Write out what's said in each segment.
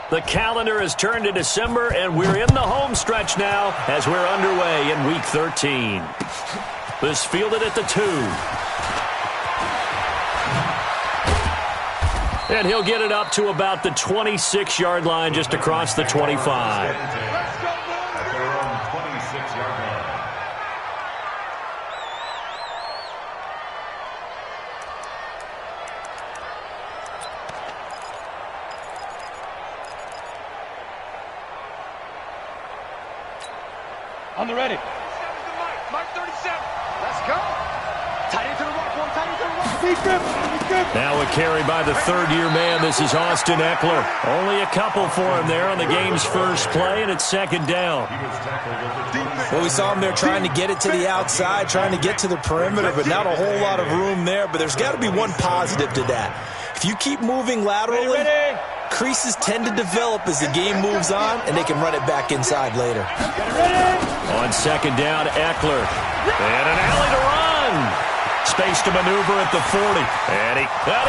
The calendar has turned to December, and we're in the home stretch now as we're underway in Week 13. This fielded at the 2. And he'll get it up to about the 26-yard line, just across the 25. On the ready. Mark 37. Let's go. Tight into the rock, boy. Tight into the rock. Deep grip. Now a carry by the third-year man. This is Austin Eckler. Only a couple for him there on the game's first play, and it's second down. Well, we saw him there trying to get it to the outside, trying to get to the perimeter, but not a whole lot of room there. But there's got to be one positive to that. If you keep moving laterally, creases tend to develop as the game moves on, and they can run it back inside later. On second down, Eckler. And an alley to run. Space to maneuver at the 40. And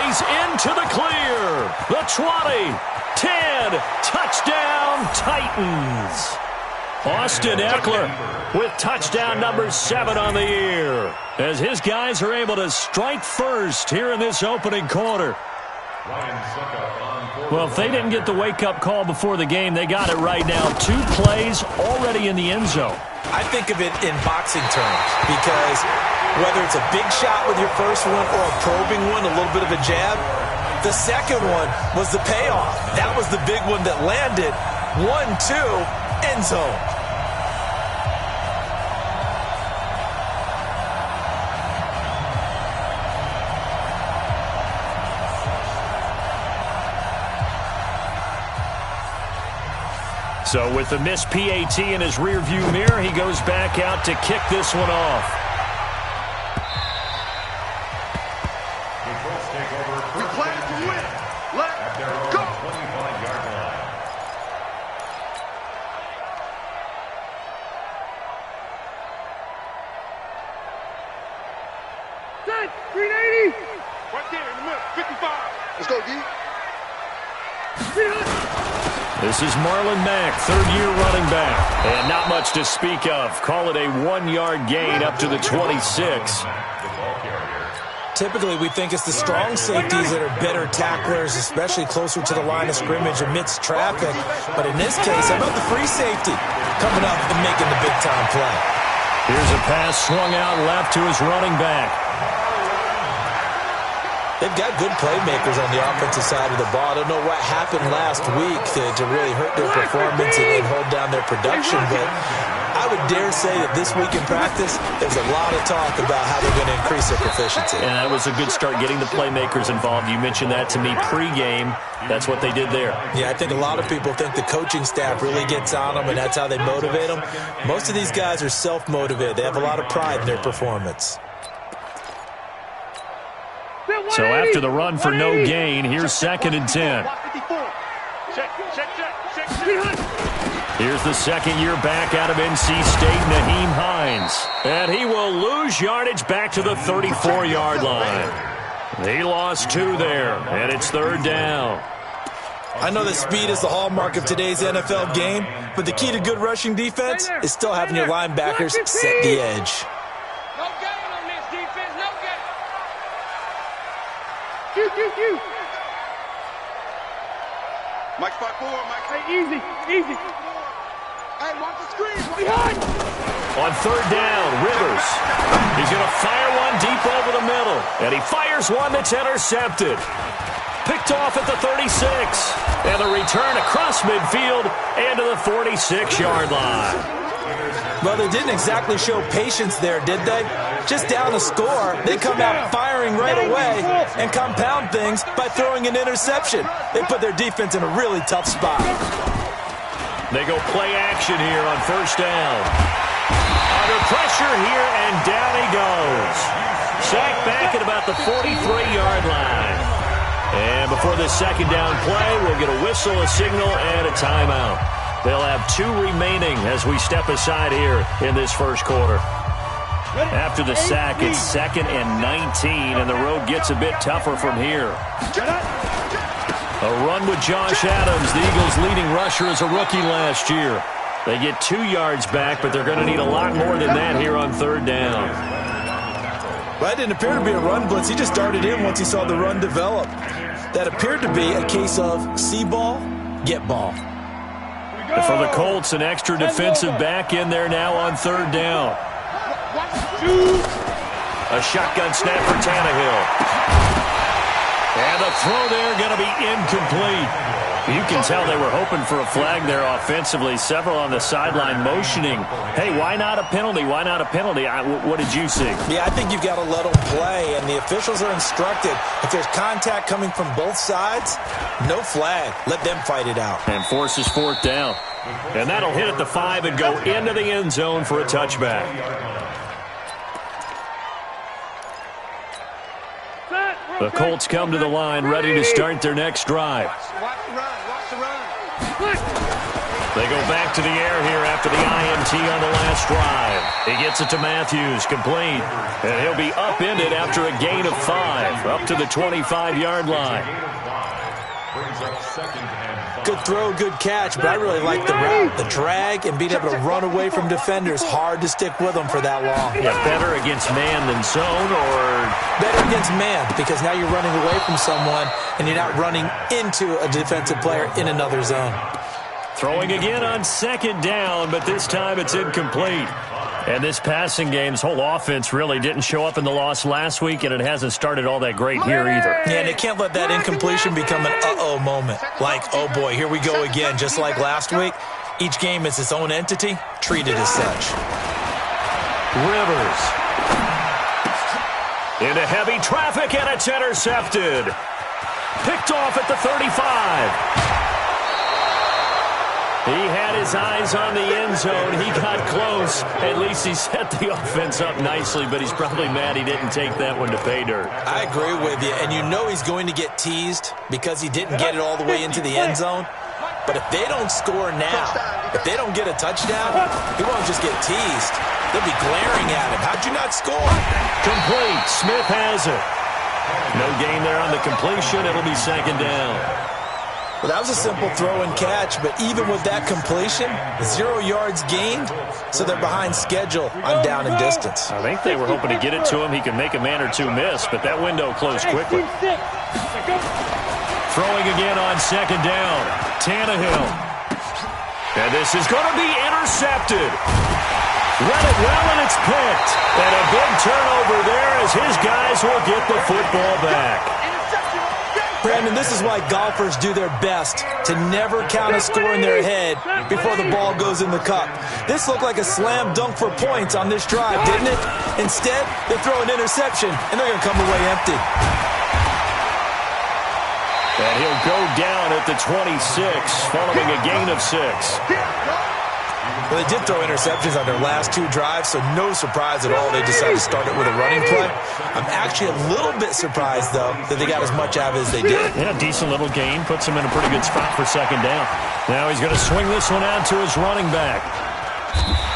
he's into the clear. The 20. 10. Touchdown, Titans. Austin Eckler with touchdown number 7 on the year, as his guys are able to strike first here in this opening quarter. Well, if they didn't get the wake-up call before the game, they got it right now. 2 plays already in the end zone. I think of it in boxing terms, because whether it's a big shot with your first one or a probing one, a little bit of a jab, the second one was the payoff. That was the big one that landed. 1-2, end zone. So with the missed PAT in his rearview mirror, he goes back out to kick this one off. We play to win. Let's go. 25-yard line. Set. 380. Right there in the middle. 55. Let's go, D. This is Marlon Mack, third-year running back. And not much to speak of. Call it a 1-yard gain up to the 26. Typically, we think it's the strong safeties that are better tacklers, especially closer to the line of scrimmage amidst traffic. But in this case, how about the free safety coming up and making the big-time play? Here's a pass swung out left to his running back. They've got good playmakers on the offensive side of the ball. I don't know what happened last week to really hurt their performance and hold down their production, but I would dare say that this week in practice, there's a lot of talk about how they're going to increase their proficiency. And that was a good start, getting the playmakers involved. You mentioned that to me pregame. That's what they did there. Yeah, I think a lot of people think the coaching staff really gets on them, and that's how they motivate them. Most of these guys are self-motivated. They have a lot of pride in their performance. So after the run for no gain, here's second and 10. Here's the second-year back out of NC State, Naheem Hines. And he will lose yardage back to the 34-yard line. He lost 2 there, and it's third down. I know that speed is the hallmark of today's NFL game, but the key to good rushing defense is still having your linebackers set the edge. Mike, spot 4, Mike. Hey, easy. Hey, watch the screen. Behind. On third down, Rivers. He's going to fire one deep over the middle. And he fires one that's intercepted. Picked off at the 36. And the return across midfield and to the 46-yard line. Well, they didn't exactly show patience there, did they? Just down a score, they come out firing right away and compound things by throwing an interception. They put their defense in a really tough spot. They go play action here on first down. Under pressure here, and down he goes. Sacked back at about the 43-yard line. And before this second down play, we'll get a whistle, a signal, and a timeout. They'll have 2 remaining as we step aside here in this first quarter. After the sack, it's second and 19, and the road gets a bit tougher from here. A run with Josh Adams, the Eagles' leading rusher as a rookie last year. They get 2 yards back, but they're going to need a lot more than that here on third down. Well, it didn't appear to be a run blitz. He just darted in once he saw the run develop. That appeared to be a case of see ball, get ball. For the Colts, an extra defensive back in there now on third down. A shotgun snap for Tannehill. And the throw there going to be incomplete. You can tell they were hoping for a flag there offensively. Several on the sideline motioning. Hey, why not a penalty? Why not a penalty? What did you see? Yeah, I think you've got to let them play, and the officials are instructed. If there's contact coming from both sides, no flag. Let them fight it out. And forces fourth down. And that'll hit at the 5 and go into the end zone for a touchback. The Colts come to the line, ready to start their next drive. Watch the run. Watch the run. They go back to the air here after the INT on the last drive. He gets it to Matthews, complete. And he'll be upended after a gain of 5, up to the 25-yard line. Good throw, good catch, but I really like the route, the drag, and being able to run away from defenders. Hard to stick with them for that long. Yeah, better against man than zone, or better against man, because now you're running away from someone and you're not running into a defensive player in another zone. Throwing again on second down, but this time it's incomplete. And this passing game's whole offense really didn't show up in the loss last week, and it hasn't started all that great here either. Yeah, and they can't let that incompletion become an uh-oh moment. Like, oh boy, here we go again, just like last week. Each game is its own entity, treated as such. Rivers. Into heavy traffic, and it's intercepted. Picked off at the 35. He had his eyes on the end zone. He got close. At least he set the offense up nicely, but he's probably mad he didn't take that one to pay dirt. I agree with you, and you know he's going to get teased because he didn't get it all the way into the end zone. But if they don't score now, if they don't get a touchdown, he won't just get teased. They'll be glaring at him. How'd you not score? Complete. Smith has it. No gain there on the completion. It'll be second down. Well, that was a simple throw and catch, but even with that completion, 0 yards gained, so they're behind schedule on down and distance. I think they were hoping to get it to him. He could make a man or two miss, but that window closed quickly. Throwing again on second down. Tannehill. And this is going to be intercepted. Run it well, and it's picked. And a big turnover there as his guys will get the football back. Brandon, this is why golfers do their best to never count a score in their head before the ball goes in the cup. This looked like a slam dunk for points on this drive, didn't it? Instead, they throw an interception, and they're going to come away empty. And he'll go down at the 26, following a gain of 6. Well, they did throw interceptions on their last 2 drives, so no surprise at all they decided to start it with a running play. I'm actually a little bit surprised, though, that they got as much out of it as they did. Yeah, decent little gain. Puts him in a pretty good spot for second down. Now he's going to swing this one out to his running back.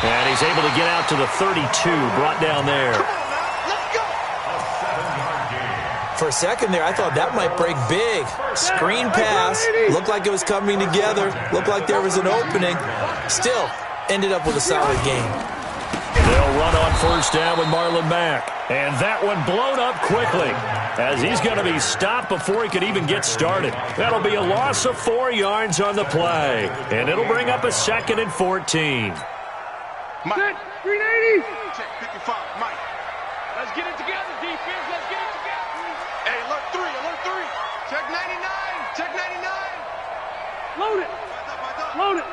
And he's able to get out to the 32, brought down there. For a second there, I thought that might break big. Screen pass. Looked like it was coming together. Looked like there was an opening. Still, ended up with a solid game. They'll run on first down with Marlon Mack. And that one blown up quickly as he's going to be stopped before he could even get started. That'll be a loss of 4 yards on the play. And it'll bring up a 2nd and 14. Mike. 380. Check 55. Mike. Let's get it together, defense. Let's get it together. Hey, alert 3. Alert 3. Check 99. Check 99. Load it. Load it.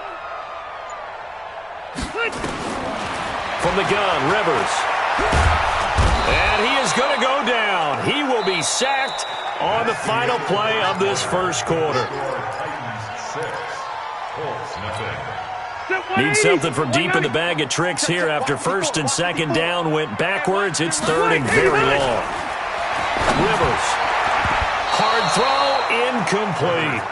From the gun, Rivers. And he is going to go down. He will be sacked on the final play of this first quarter. Need something from deep in the bag of tricks here after first and second down went backwards. It's third and very long. Rivers. Hard throw, incomplete.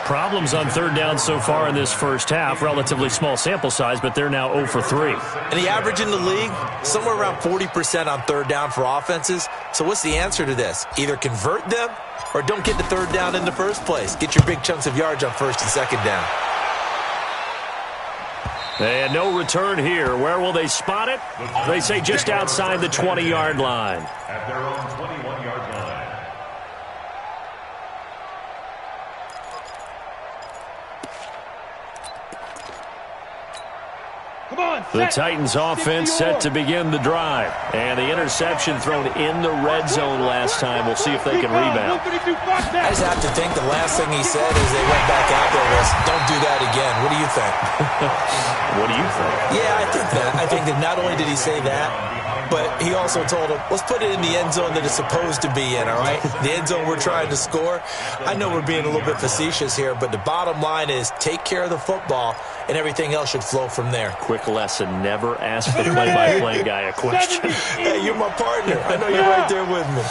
Problems on third down so far in this first half. Relatively small sample size, but they're now 0 for 3. And the average in the league, somewhere around 40% on third down for offenses. So what's the answer to this? Either convert them or don't get the third down in the first place. Get your big chunks of yards on first and second down. And no return here. Where will they spot it? They say just outside the 20-yard line. At their own 21-yard line. The Titans offense set to begin the drive. And the interception thrown in the red zone last time. We'll see if they can rebound. I just have to think the last thing he said as they went back out there was, don't do that again. What do you think? What do you think? Yeah, I think that. I think that not only did he say that, but he also told him, let's put it in the end zone that it's supposed to be in, all right? The end zone we're trying to score. I know we're being a little bit facetious here, but the bottom line is take care of the football, and everything else should flow from there. Quick lesson, never ask the play-by-play guy a question. Hey, you're my partner. I know you're right there with me.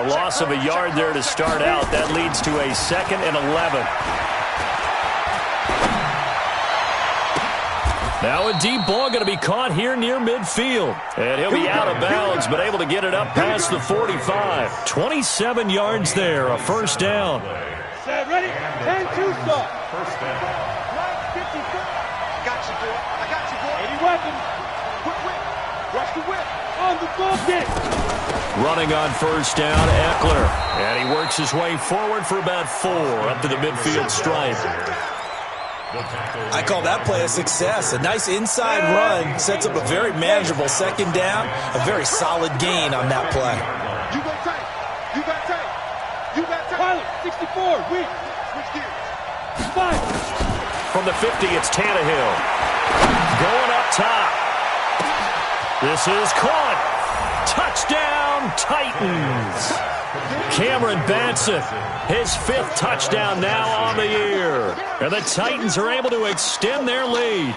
A loss of a yard there to start out. That leads to a 2nd and 11. Now a deep ball going to be caught here near midfield. And he'll be out of bounds, but able to get it up past the 45. 27 yards there, a first down. Set, ready, 10-2 stop. First down. I got you, boy. I got you, boy. 80 weapons. Whip, whip. Watch the whip. On the ball, get it. Running on first down, Eckler. And he works his way forward for about 4 up to the midfield stripe. I call that play a success. A nice inside run sets up a very manageable second down. A very solid gain on that play. You got tight. You got tight. You got tight. Pilot, 64, weak. Switch gears. 5. From the 50, it's Tannehill. Going up top. This is caught. Touchdown, Titans. Cameron Batson, his 5th touchdown now on the year. And the Titans are able to extend their lead.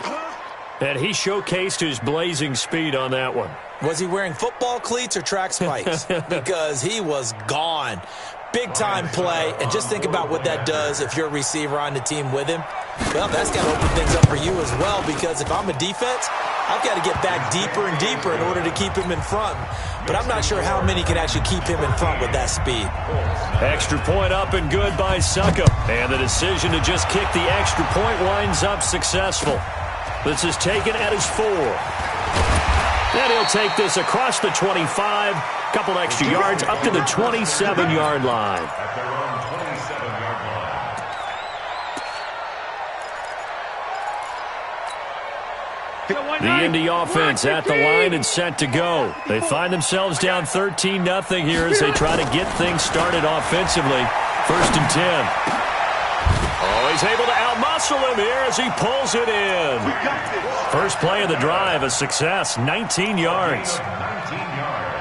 And he showcased his blazing speed on that one. Was he wearing football cleats or track spikes? Because he was gone. Big-time play, and just think about what that does if you're a receiver on the team with him. Well, that's got to open things up for you as well, because if I'm a defense, I've got to get back deeper and deeper in order to keep him in front. But I'm not sure how many can actually keep him in front with that speed. Extra point up and good by Succop. And the decision to just kick the extra point winds up successful. This is taken at his 4. And he'll take this across the 25. Couple extra yards up to the 27-yard line. At their own 27-yard line. The Indy offense at the line and set to go. They find themselves down 13-0 here as they try to get things started offensively. 1st and 10. Oh, he's able to outmuscle him here as he pulls it in. First play of the drive, a success, 19 yards. 19 yards.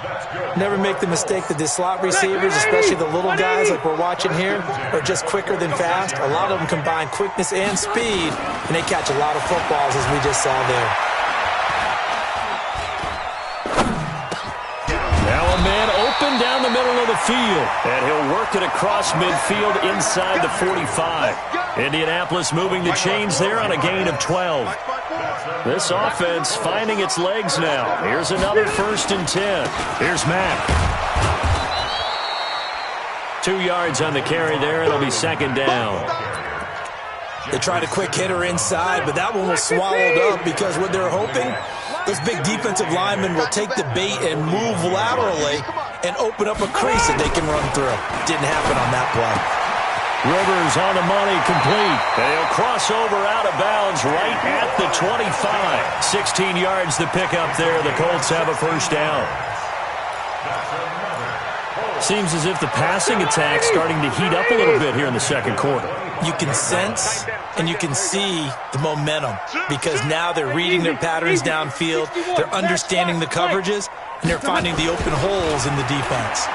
That's good. Never make the mistake that the slot receivers, especially the little guys like we're watching here, are just quicker than fast. A lot of them combine quickness and speed, and they catch a lot of footballs, as we just saw there. Now a man open down the middle of the field, and he'll work it across midfield inside the 45. Indianapolis moving the chains there on a gain of 12. This offense finding its legs now. Here's another 1st and 10. Here's Mack. 2 yards on the carry there. It'll be 2nd down. They tried a quick hitter inside, but that one was swallowed up because what they're hoping, those big defensive linemen will take the bait and move laterally and open up a crease that they can run through. Didn't happen on that play. Rivers on the money, complete. And he'll cross over out of bounds right at the 25. 16 yards the pickup there. The Colts have a first down. Seems as if the passing attack's starting to heat up a little bit here in the second quarter. You can sense and you can see the momentum because now they're reading their patterns downfield, they're understanding the coverages, and they're finding the open holes in the defense.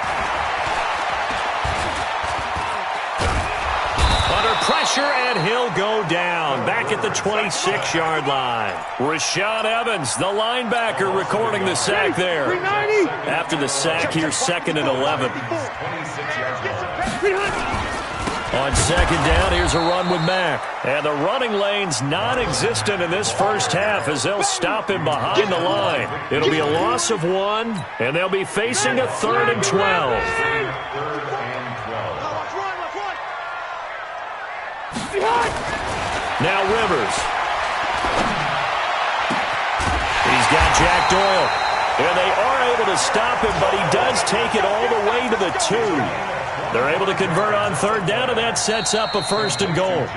Under pressure, and he'll go down. Back at the 26-yard line. Rashaan Evans, the linebacker, recording the sack there. After the sack, here's 2nd and 11. On second down, here's a run with Mack. And the running lane's non-existent in this first half as they'll stop him behind the line. It'll be a loss of 1, and they'll be facing a 3rd and 12. Now Rivers. He's got Jack Doyle. And they are able to stop him, but he does take it all the way to the 2. They're able to convert on 3rd down, and that sets up a 1st and goal.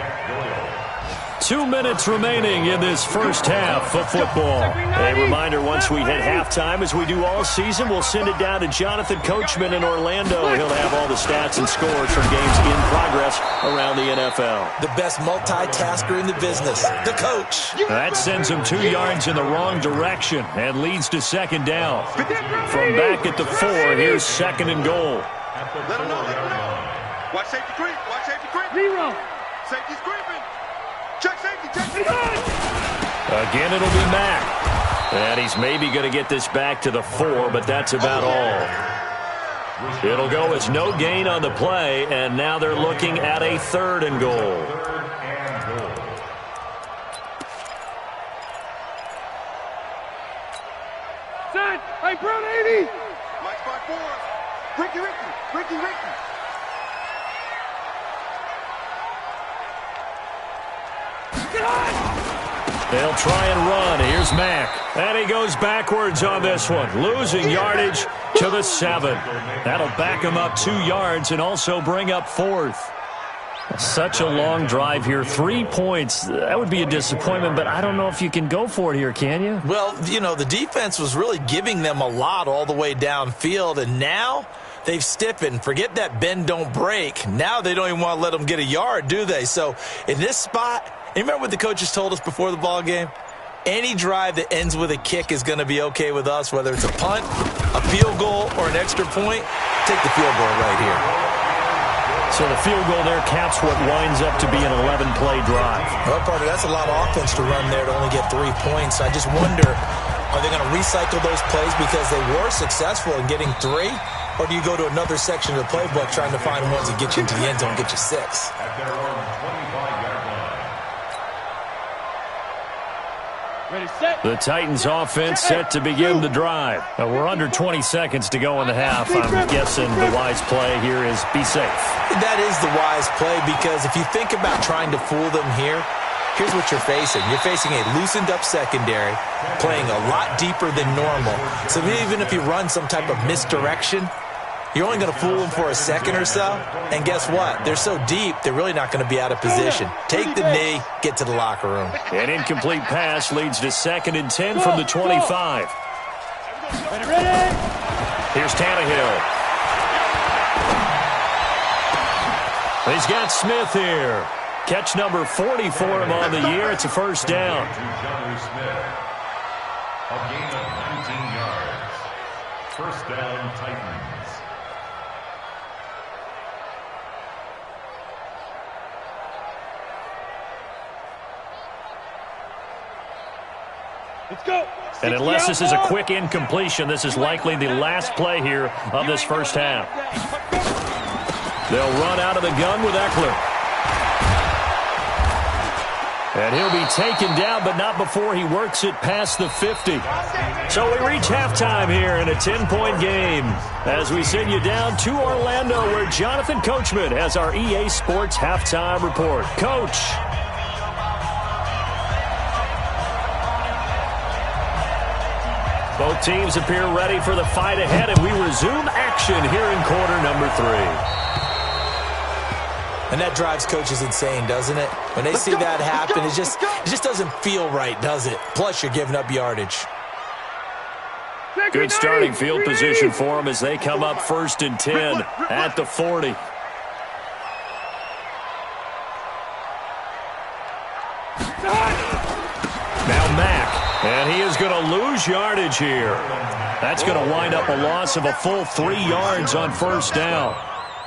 2 minutes remaining in this first half of football. A reminder, once we hit halftime, as we do all season, we'll send it down to Jonathan Coachman in Orlando. He'll have all the stats and scores from games in progress around the NFL. The best multitasker in the business, the coach. That sends him 2 yards in the wrong direction and leads to 2nd down. From back at the 4, here's 2nd and goal. Let him know, let him know. Watch safety creep, watch safety creep. Zero. Safety's creeping. Check safety, check safety. Again, it'll be Mack. And he's maybe going to get this back to the 4, but that's about all. It'll go as no gain on the play, and now they're looking at a 3rd and goal. Set. Hey, Brown 80. Mike spot 4. Ricky. They'll try and run. Here's Mack. And he goes backwards on this one, losing yardage to the 7. That'll back him up 2 yards and also bring up 4th. Such a long drive here. 3 points. That would be a disappointment, but I don't know if you can go for it here, can you? Well, you know, the defense was really giving them a lot all the way downfield, and now they've stiffened. Forget that bend, don't break. Now they don't even want to let them get a yard, do they? So in this spot, you remember what the coaches told us before the ball game? Any drive that ends with a kick is going to be okay with us, whether it's a punt, a field goal, or an extra point. Take the field goal right here. So the field goal there caps what winds up to be an 11-play drive. Well, Parker, that's a lot of offense to run there to only get 3 points. I just wonder, are they going to recycle those plays because they were successful in getting 3? Or do you go to another section of the playbook trying to find ones that get you into the end zone and get you 6? At their own 25-yard line. Ready, set. The Titans offense set to begin the drive. We're under 20 seconds to go in the half. I'm guessing the wise play here is be safe. That is the wise play because if you think about trying to fool them here, here's what you're facing. You're facing a loosened up secondary, playing a lot deeper than normal. So even if you run some type of misdirection, you're only going to fool them for a second or so. And guess what? They're so deep, they're really not going to be out of position. Take the knee, get to the locker room. An incomplete pass leads to 2nd and 10 from the 25. Ready. Here's Tannehill. He's got Smith here. Catch number 40 for him on the year. It's a 1st down. A gain of 19 yards. 1st down, Titans. Let's go. And unless this is a quick incompletion, this is likely the last play here of this first half. They'll run out of the gun with Eckler. And he'll be taken down, but not before he works it past the 50. So we reach halftime here in a 10-point game as we send you down to Orlando where Jonathan Coachman has our EA Sports halftime report. Coach. Both teams appear ready for the fight ahead, and we resume action here in quarter number 3. And that drives coaches insane, doesn't it? When they see that happen, it just doesn't feel right, does it? Plus, you're giving up yardage. Good starting field position for them as they come up 1st and 10 at the 40. Now Mack, and he is going to lose yardage here. That's going to wind up a loss of a full 3 yards on 1st down.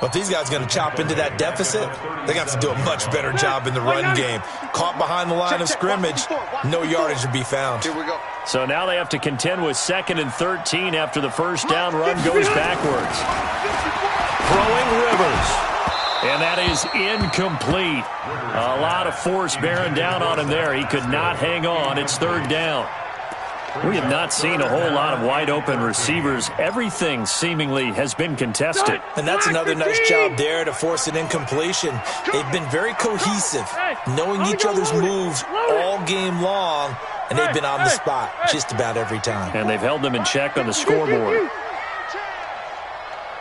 But if these guys are going to chop into that deficit, they got to do a much better job in the run game. Caught behind the line of scrimmage, no yardage to be found. Here we go. So now they have to contend with 2nd and 13 after the 1st down run goes backwards. Throwing Rivers. And that is incomplete. A lot of force bearing down on him there. He could not hang on. It's third down. We have not seen a whole lot of wide-open receivers. Everything seemingly has been contested. And that's another nice job there to force an incompletion. They've been very cohesive, knowing each other's moves all game long, and they've been on the spot just about every time. And they've held them in check on the scoreboard.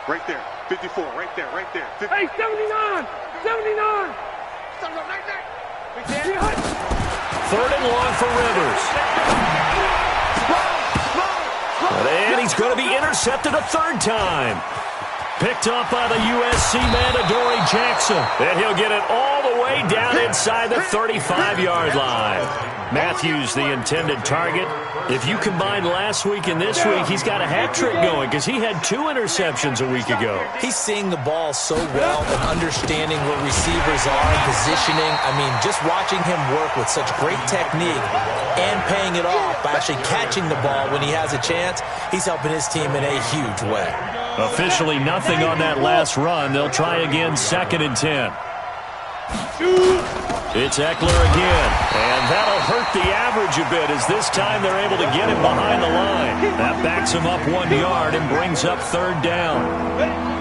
Right there, 54, right there, right there. 50. Hey, 79! 79! Third and long for Rivers. And he's going to be intercepted a third time. Picked up by the USC man, Adoree Jackson. And he'll get it all the way down inside the 35-yard line. Matthews, the intended target. If you combine last week and this week, he's got a hat trick going because he had 2 interceptions a week ago. He's seeing the ball so well and understanding where receivers are and positioning. I mean, just watching him work with such great technique and paying it off by actually catching the ball when he has a chance, he's helping his team in a huge way. Officially nothing on that last run. They'll try again, 2nd and 10. It's Eckler again, and that'll hurt the average a bit as this time they're able to get him behind the line. That backs him up 1 yard and brings up third down.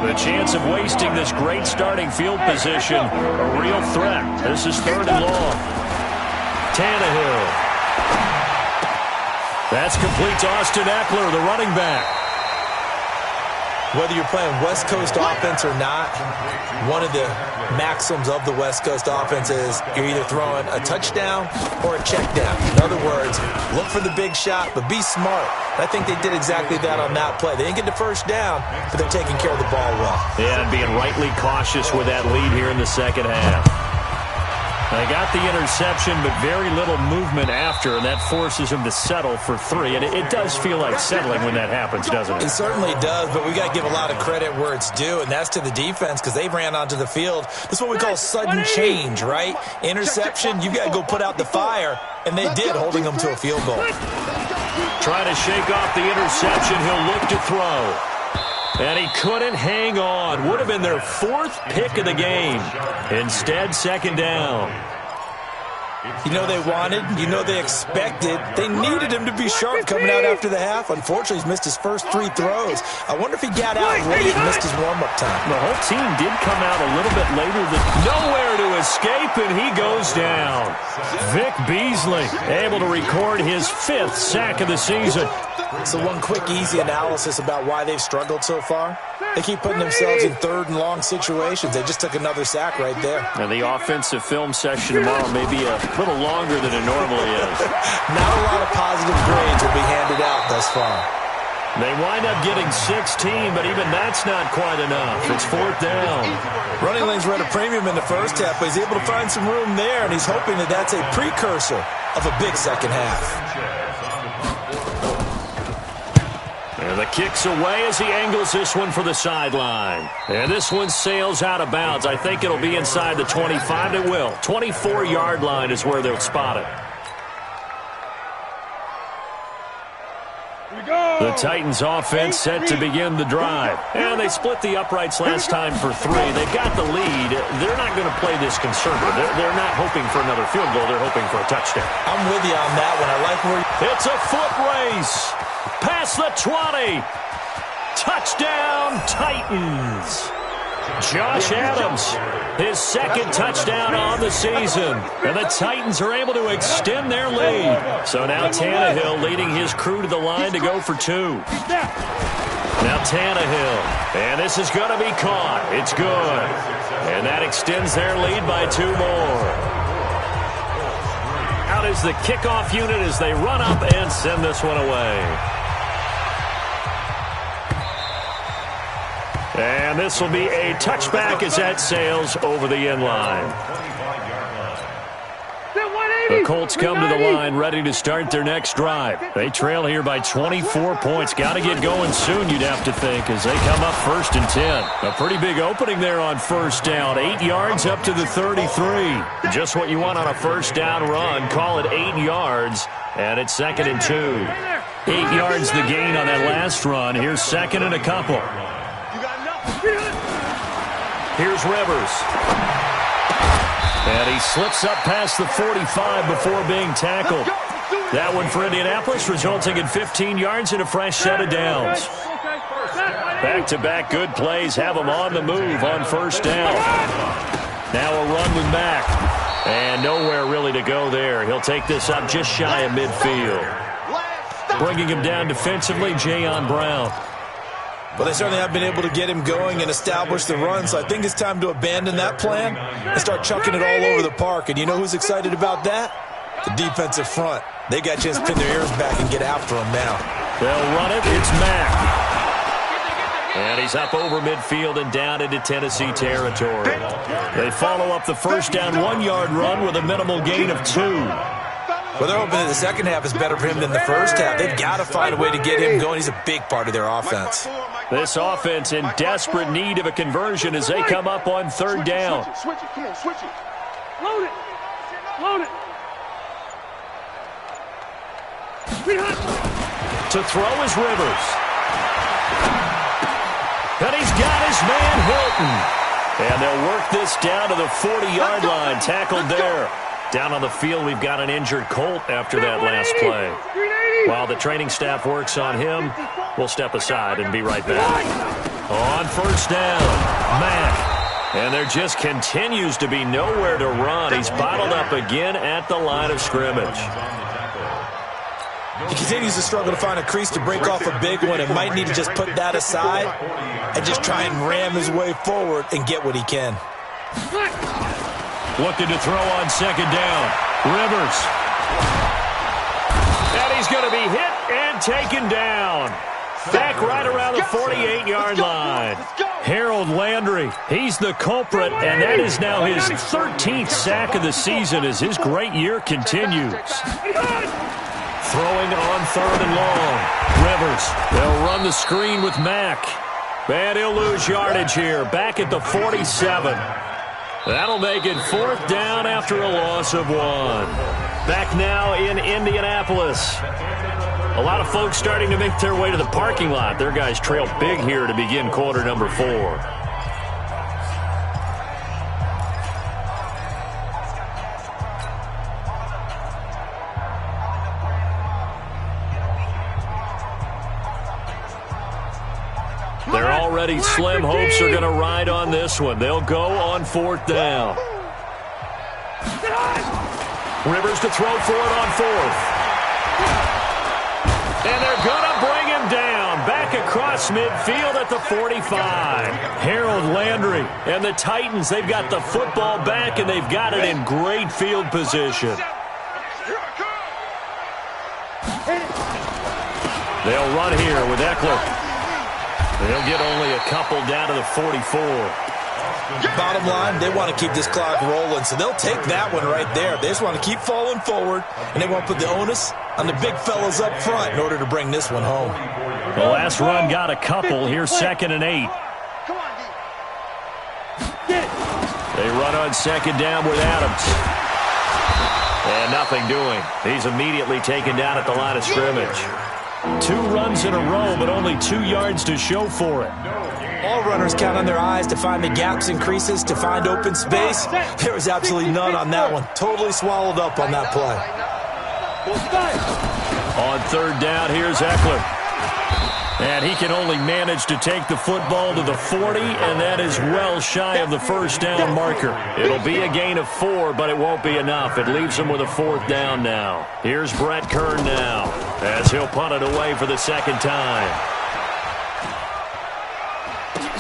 The chance of wasting this great starting field position, a real threat. This is third and long. Tannehill. That's complete to Austin Eckler, the running back. Whether you're playing West Coast offense or not, one of the maxims of the West Coast offense is you're either throwing a touchdown or a check down. In other words, look for the big shot, but be smart. I think they did exactly that on that play. They didn't get the first down, but they're taking care of the ball well. Yeah, and being rightly cautious with that lead here in the second half. They got the interception, but very little movement after, and that forces him to settle for 3. And it does feel like settling when that happens, doesn't it? It certainly does, but we got to give a lot of credit where it's due, and that's to the defense because they ran onto the field. That's what we call sudden change, right? Interception, you got to go put out the fire, and they did, holding them to a field goal. Trying to shake off the interception. He'll look to throw. And he couldn't hang on. Would have been their 4th pick of the game. Instead, 2nd down. You know they wanted, you know they expected. They needed him to be sharp coming out after the half. Unfortunately, he's missed his first 3 throws. I wonder if he got out late and missed his warm-up time. The whole team did come out a little bit later than nowhere to escape, and he goes down. Vic Beasley able to record his 5th sack of the season. So one quick, easy analysis about why they've struggled so far. They keep putting themselves in 3rd and long situations. They just took another sack right there. And the offensive film session tomorrow may be a little longer than it normally is. Not a lot of positive grades will be handed out thus far. They wind up getting 16, but even that's not quite enough. It's 4th down. Running lanes were at a premium in the first half, but he's able to find some room there, and he's hoping that that's a precursor of a big second half. And the kick's away as he angles this one for the sideline. And this one sails out of bounds. I think it'll be inside the 25. It will. 24-yard line is where they'll spot it. The Titans offense set to begin the drive. And they split the uprights last time for 3. They've got the lead. They're not going to play this conservative. They're not hoping for another field goal. They're hoping for a touchdown. I'm with you on that one. I like where it's a foot race. Past the 20. Touchdown, Titans. Josh Adams, his 2nd touchdown on the season. And the Titans are able to extend their lead. So now Tannehill leading his crew to the line to go for 2. Now Tannehill. And this is going to be caught. It's good. And that extends their lead by 2 more. Out is the kickoff unit as they run up and send this one away. And this will be a touchback as that sails over the end line. The Colts come to the line ready to start their next drive. They trail here by 24 points. Got to get going soon, you'd have to think, as they come up 1st and 10. A pretty big opening there on 1st down. 8 yards up to the 33. Just what you want on a 1st down run. Call it 8 yards, and it's 2nd and 2. 8 yards the gain on that last run. Here's 2nd and a couple. Here's Rivers. And he slips up past the 45 before being tackled. That one for Indianapolis, resulting in 15 yards and a fresh set of downs. Back-to-back good plays have them on the move on first down. Now a run with Mack. And nowhere really to go there. He'll take this up just shy of midfield. Bringing him down defensively, Jayon Brown. Well, they certainly have been able to get him going and establish the run, so I think it's time to abandon that plan and start chucking it all over the park. And you know who's excited about that? The defensive front. They got a chance to pin their ears back and get after him now. They'll run it. It's Mack. And he's up over midfield and down into Tennessee territory. They follow up the first down 1-yard run with a minimal gain of 2. Well, they're hoping that the second half is better for him than the first half. They've got to find a way to get him going. He's a big part of their offense. This offense in desperate need of a conversion as they come up on third down. Switch it. Come on, switch it. Load it. Load it. To throw is Rivers. And he's got his man Hilton. And they'll work this down to the 40-yard line. Tackled there. Down on the field, we've got an injured Colt after that last play. While the training staff works on him, we'll step aside and be right back. On first down, Mack. And there just continues to be nowhere to run. He's bottled up again at the line of scrimmage. He continues to struggle to find a crease to break off a big one and might need to just put that aside and just try and ram his way forward and get what he can. Looking to throw on second down. Rivers. And he's going to be hit and taken down. Back right around the 48-yard line. Harold Landry, he's the culprit, and that is now his 13th sack of the season as his great year continues. Throwing on third and long. Rivers. They'll run the screen with Mack. And he'll lose yardage here. Back at the 47. That'll make it fourth down after a loss of 1. Back now in Indianapolis. A lot of folks starting to make their way to the parking lot. Their guys trail big here to begin quarter number 4. They're already slim. Hopes are going to ride on this one. They'll go on fourth down. Rivers to throw for it on fourth. And they're going to bring him down. Back across midfield at the 45. Harold Landry and the Titans, they've got the football back, and they've got it in great field position. They'll run here with Eckler. They'll get only a couple down to the 44. Bottom line, they want to keep this clock rolling, so they'll take that one right there. They just want to keep falling forward, and they want to put the onus on the big fellas up front in order to bring this one home. The last run got a couple. Here's 2nd and 8. They run on second down with Adams. And nothing doing. He's immediately taken down at the line of scrimmage. 2 runs in a row, but only 2 yards to show for it. All runners count on their eyes to find the gaps and creases, to find open space. There was absolutely none on that one. Totally swallowed up on that play. On third down, here's Eckler. And he can only manage to take the football to the 40, and that is well shy of the first down marker. It'll be a gain of 4, but it won't be enough. It leaves him with a fourth down now. Here's Brett Kern now, as he'll punt it away for the second time.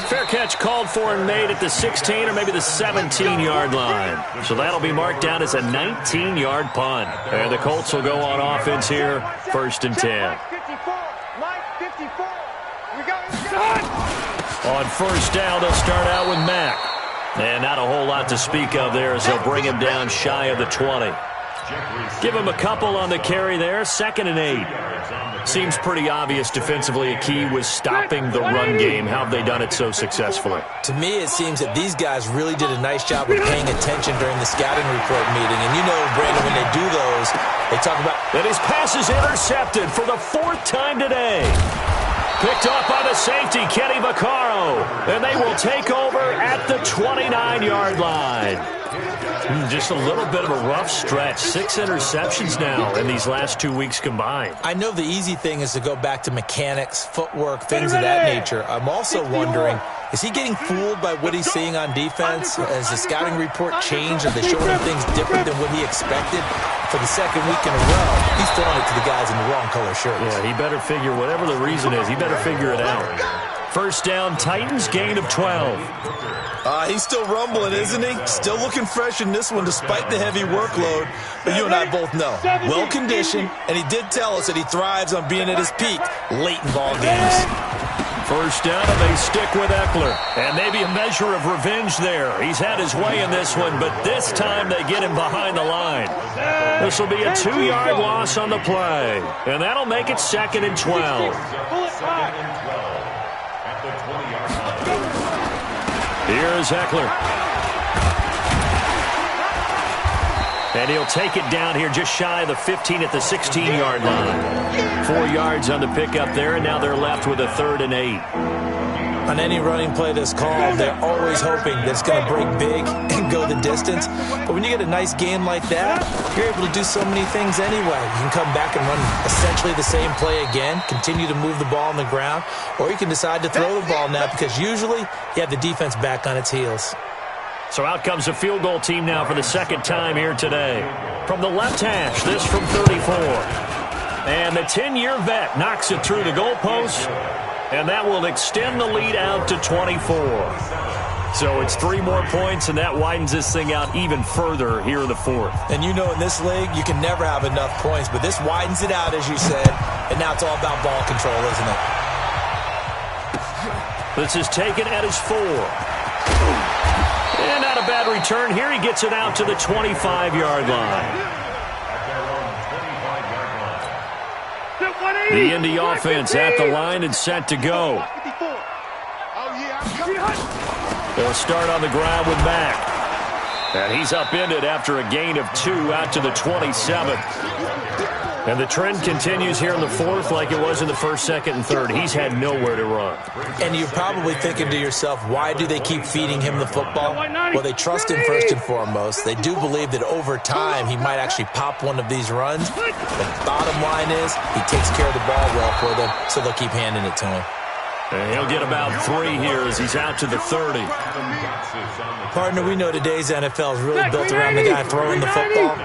Fair catch called for and made at the 16 or maybe the 17-yard line. So that'll be marked down as a 19-yard punt. And the Colts will go on offense here, 1st and 10. On first down, they'll start out with Mack. And not a whole lot to speak of there as they'll bring him down shy of the 20. Give him a couple on the carry there, 2nd and 8. Seems pretty obvious defensively a key was stopping the run game. How have they done it so successfully? To me, it seems that these guys really did a nice job of paying attention during the scouting report meeting. And you know, Brandon, when they do those, they talk about... And his pass is intercepted for the 4th time today. Picked off by the safety, Kenny Vaccaro. And they will take over at the 29-yard line. Just a little bit of a rough stretch. 6 interceptions now in these last 2 weeks combined. I know the easy thing is to go back to mechanics, footwork, things of that nature. I'm also wondering, is he getting fooled by what he's seeing on defense? Has the scouting report changed? Are they showing him things different than what he expected? For the second week in a row, he's throwing it to the guys in the wrong color shirts. Yeah, he better figure, whatever the reason is, he better figure it out. First down, Titans, gain of 12. He's still rumbling, isn't he? Still looking fresh in this one despite the heavy workload. But you and I both know, well-conditioned, and he did tell us that he thrives on being at his peak late in ball games. First down, and they stick with Eckler. And maybe a measure of revenge there. He's had his way in this one, but this time they get him behind the line. This will be a 2-yard loss on the play. And that'll make it 2nd and 12. Here's Eckler. And he'll take it down here just shy of the 15 at the 16-yard line. 4 yards on the pickup there, and now they're left with a 3rd and 8. On any running play that's called, they're always hoping that it's going to break big and go the distance. But when you get a nice game like that, you're able to do so many things anyway. You can come back and run essentially the same play again, continue to move the ball on the ground, or you can decide to throw the ball now because usually you have the defense back on its heels. So out comes a field goal team now for the second time here today. From the left hash, this from 34. And the 10-year vet knocks it through the goalpost, and that will extend the lead out to 24. So it's 3 more points, and that widens this thing out even further here in the 4th. And you know in this league, you can never have enough points, but this widens it out, as you said, and now it's all about ball control, isn't it? This is taken at his 4. And not a bad return here. He gets it out to the 25-yard line. The Indy offense at the line and set to go. They'll start on the ground with Mack. And he's upended after a gain of 2 out to the 27th. And the trend continues here in the 4th like it was in the 1st, 2nd, and 3rd. He's had nowhere to run. And you're probably thinking to yourself, why do they keep feeding him the football? Well, they trust him first and foremost. They do believe that over time he might actually pop one of these runs. But the bottom line is he takes care of the ball well for them, so they'll keep handing it to him. And he'll get about 3 here as he's out to the 30. Partner, we know today's NFL is really built around the guy throwing the football.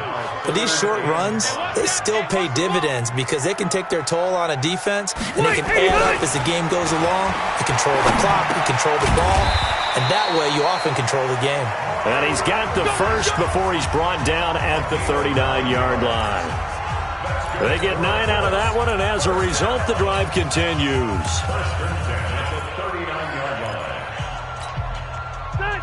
But these short runs, they still pay dividends because they can take their toll on a defense and they can add up as the game goes along. You control the clock, you control the ball, and that way you often control the game. And he's got the first before he's brought down at the 39-yard line. They get 9 out of that one, and as a result, the drive continues.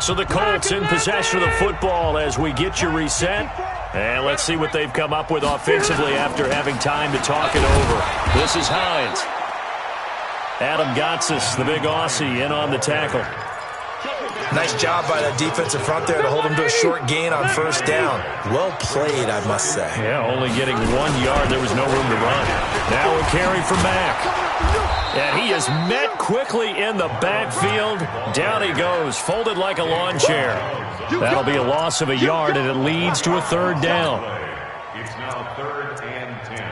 So the Colts in possession of the football as we get you reset. And let's see what they've come up with offensively after having time to talk it over. This is Hines. Adam Gotsis, the big Aussie, in on the tackle. Nice job by that defensive front there to hold him to a short gain on first down. Well played, I must say. Yeah, only getting 1 yard. There was no room to run. Now a carry from Mack. And he is met quickly in the backfield. Down he goes, folded like a lawn chair. That'll be a loss of a yard, and it leads to a 3rd down. It's now 3rd and 10.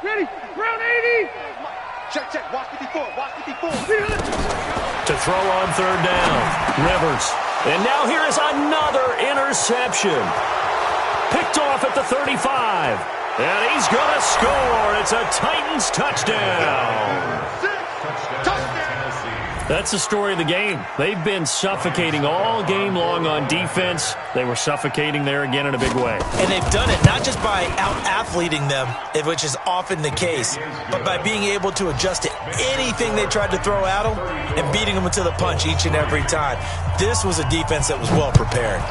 Ready, round 80. Check, watch 54, watch 54. To throw on 3rd down, Rivers. And now here is another interception. Picked off at the 35. And he's going to score. It's a Titans touchdown. That's the story of the game. They've been suffocating all game long on defense. They were suffocating there again in a big way. And they've done it not just by out-athleting them, which is often the case, but by being able to adjust to anything they tried to throw at them and beating them to the punch each and every time. This was a defense that was well prepared.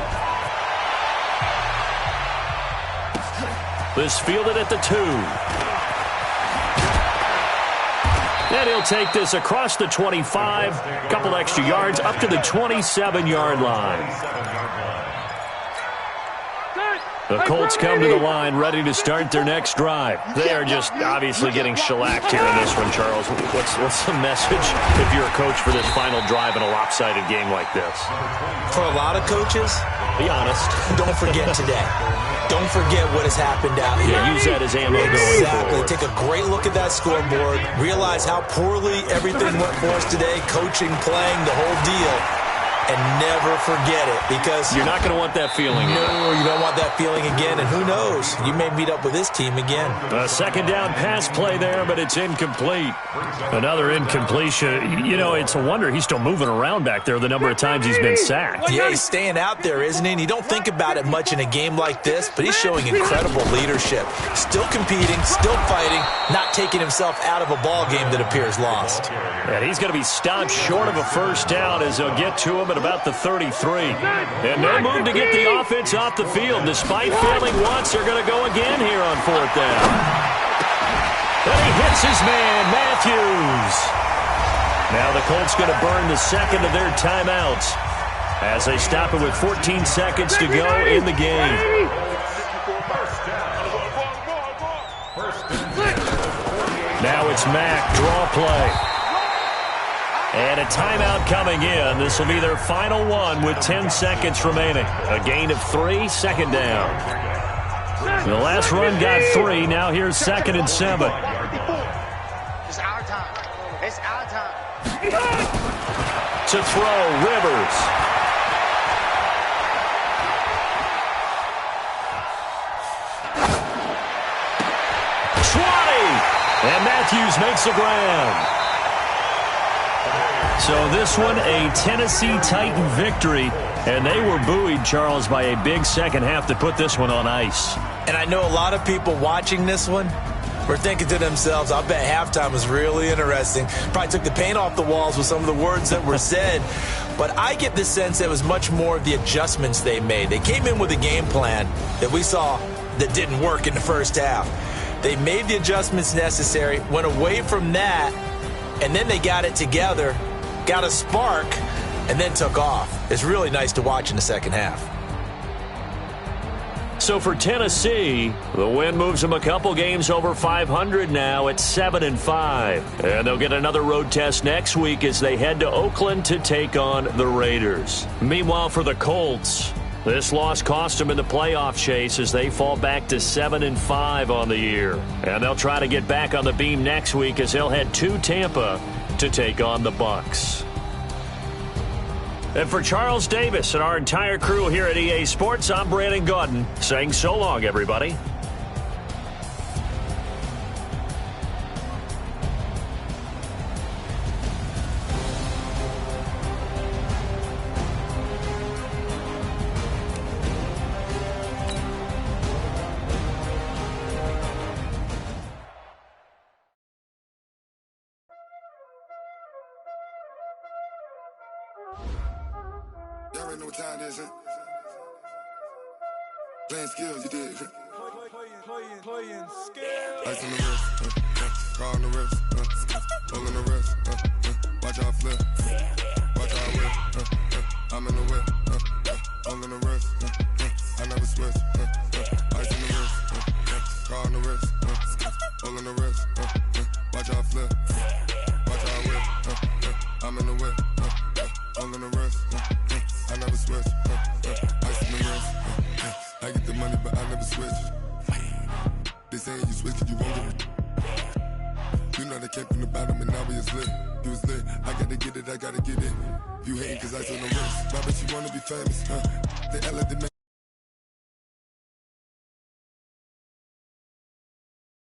This fielded at the 2. And he'll take this across the 25, a couple extra yards, up to the 27-yard line. The Colts come to the line ready to start their next drive. They are just obviously getting shellacked here in this one, Charles. What's the message if you're a coach for this final drive in a lopsided game like this? For a lot of coaches, be honest, don't forget today. Don't forget what has happened out here. Yeah, use that as ammo going forward. Take a great look at that scoreboard. Realize how poorly everything went for us today. Coaching, playing, the whole deal. And never forget it, because you're not going to want that feeling. No, you don't want that feeling again. And who knows? You may meet up with this team again. A second down pass play there, but it's incomplete. Another incompletion. You know, it's a wonder he's still moving around back there the number of times he's been sacked. Yeah, he's staying out there, isn't he? And you don't think about it much in a game like this, but he's showing incredible leadership. Still competing, still fighting, not taking himself out of a ball game that appears lost. And he's going to be stopped short of a first down as they'll get to him at about the 33. And no move to get the offense off the field. Despite failing once, they're going to go again here on fourth down. And he hits his man, Matthews. Now the Colts going to burn the second of their timeouts as they stop it with 14 seconds to go in the game. Now it's Mack, draw play. And a timeout coming in. This will be their final one with 10 seconds remaining. A gain of 3, second down. The last run got 3. Now here's 2nd and 7. It's our time. It's our time. To throw, Rivers. And Matthews makes the grab. So this one, a Tennessee Titan victory. And they were buoyed, Charles, by a big second half to put this one on ice. And I know a lot of people watching this one were thinking to themselves, I bet halftime was really interesting. Probably took the paint off the walls with some of the words that were said. But I get the sense it was much more of the adjustments they made. They came in with a game plan that we saw that didn't work in the first half. They made the adjustments necessary, went away from that, and then they got it together, got a spark, and then took off. It's really nice to watch in the second half. So for Tennessee, the win moves them a couple games over 500 now at 7-5. And they'll get another road test next week as they head to Oakland to take on the Raiders. Meanwhile, for the Colts, this loss cost them in the playoff chase as they fall back to 7-5 on the year. And they'll try to get back on the beam next week as they'll head to Tampa to take on the Bucs. And for Charles Davis and our entire crew here at EA Sports, I'm Brandon Gaudin saying so long, everybody. Y'all already know what time it is, huh? Playing skills, you did. Playing skills. Ice on the wrist, car on the wrist, hole in the wrist, watch out flip, watch out whip, I'm in the whip, hole in the wrist, I never switch, ice on the wrist, car on the wrist, hole in the wrist, watch out flip, watch out whip, I'm in the whip, hole in the wrist, I never switch, ice in the wrist, I get the money but I never switch. They saying you switch cause you won't get it. You know they came from the bottom and now we is lit. You was lit, I gotta get it, I gotta get it. You hating cause I on the wrist. My bitch, you wanna be famous, huh? They let them